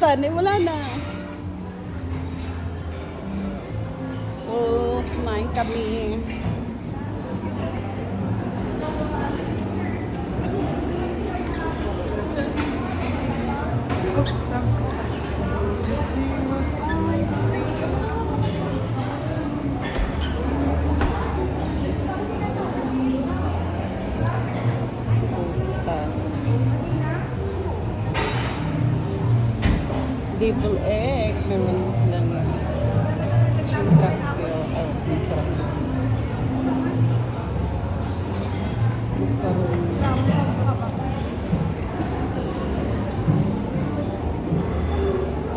kanin, wala na. So, kumain kami. Devil egg. Meron sila na chingka. Pero, masarap na.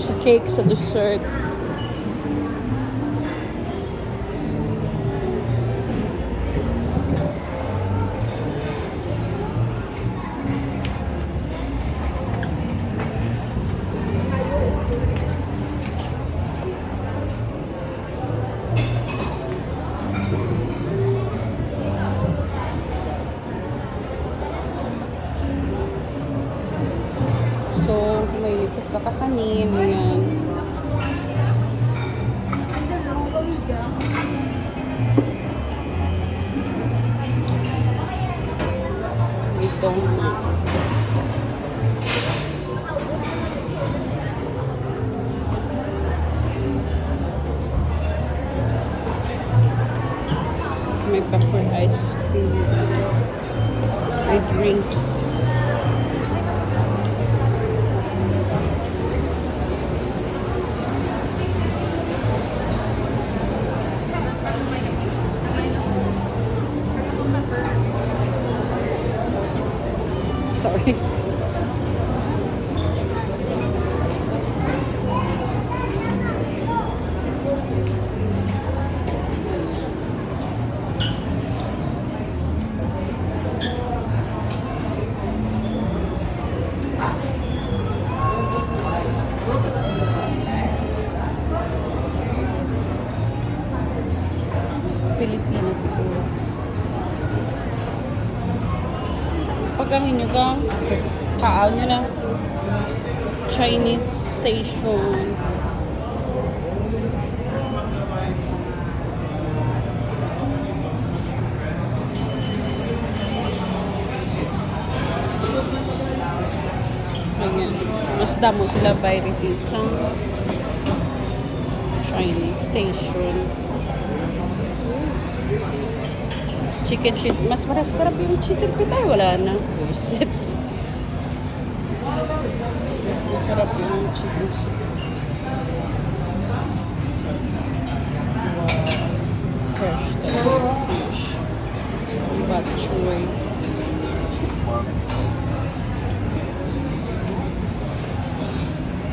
Sa cake, sa dessert. So, may lipas sa kakanin. Ayan. Itong may pepper ice cream. May drinks. Sorry. Filipino food. Pagkain nyo gang, kaan nyo na. Chinese station. Ayan. Mas damo sila varieties sa Chinese station. Chicken feet. Mas sarap yung chicken feet. Ay, wala na. Bullshit. Mas masarap yung chicken feet. Wow. Fresh talaga. Fish. Bok choy.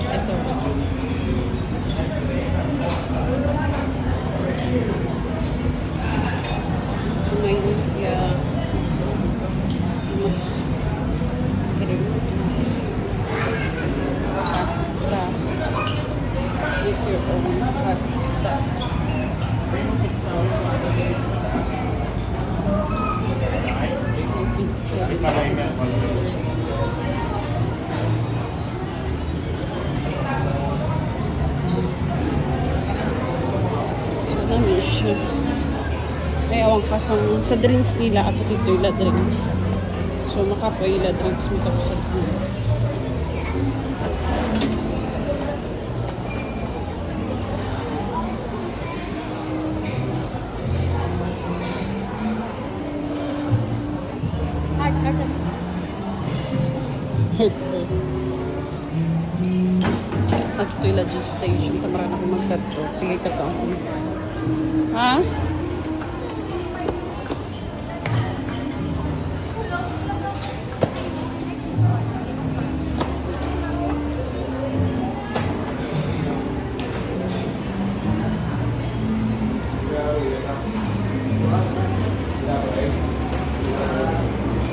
Ay, sorry. May lumpia. Mas pasta. Make your own pasta. May pizza. Ito namin siya. May awang ka sa drinks nila. Ako dito yung drinks. So, makapoy yung drinks mo tapos sa drinks. At ito yung lodge station. Tamaran ako magkadto. Sige, katong. Ha?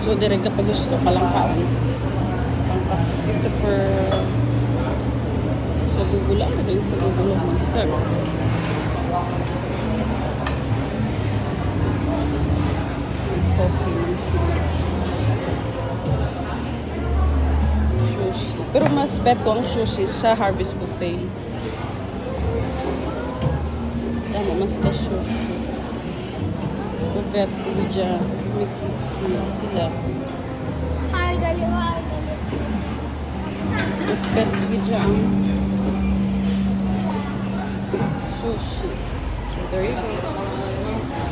So, direct kapag gusto ka lang kaan. Sangka. Ito per... Sa Google lang. Magaling sa Google lang. Pero... coffee man sila. Sushi. Pero mas bet ko ang sushi sa Harvest Buffet. Tama, mas ka sushi. Bet ko dyan. Mix sila. Mas bet ko dyan sushi. So there you go.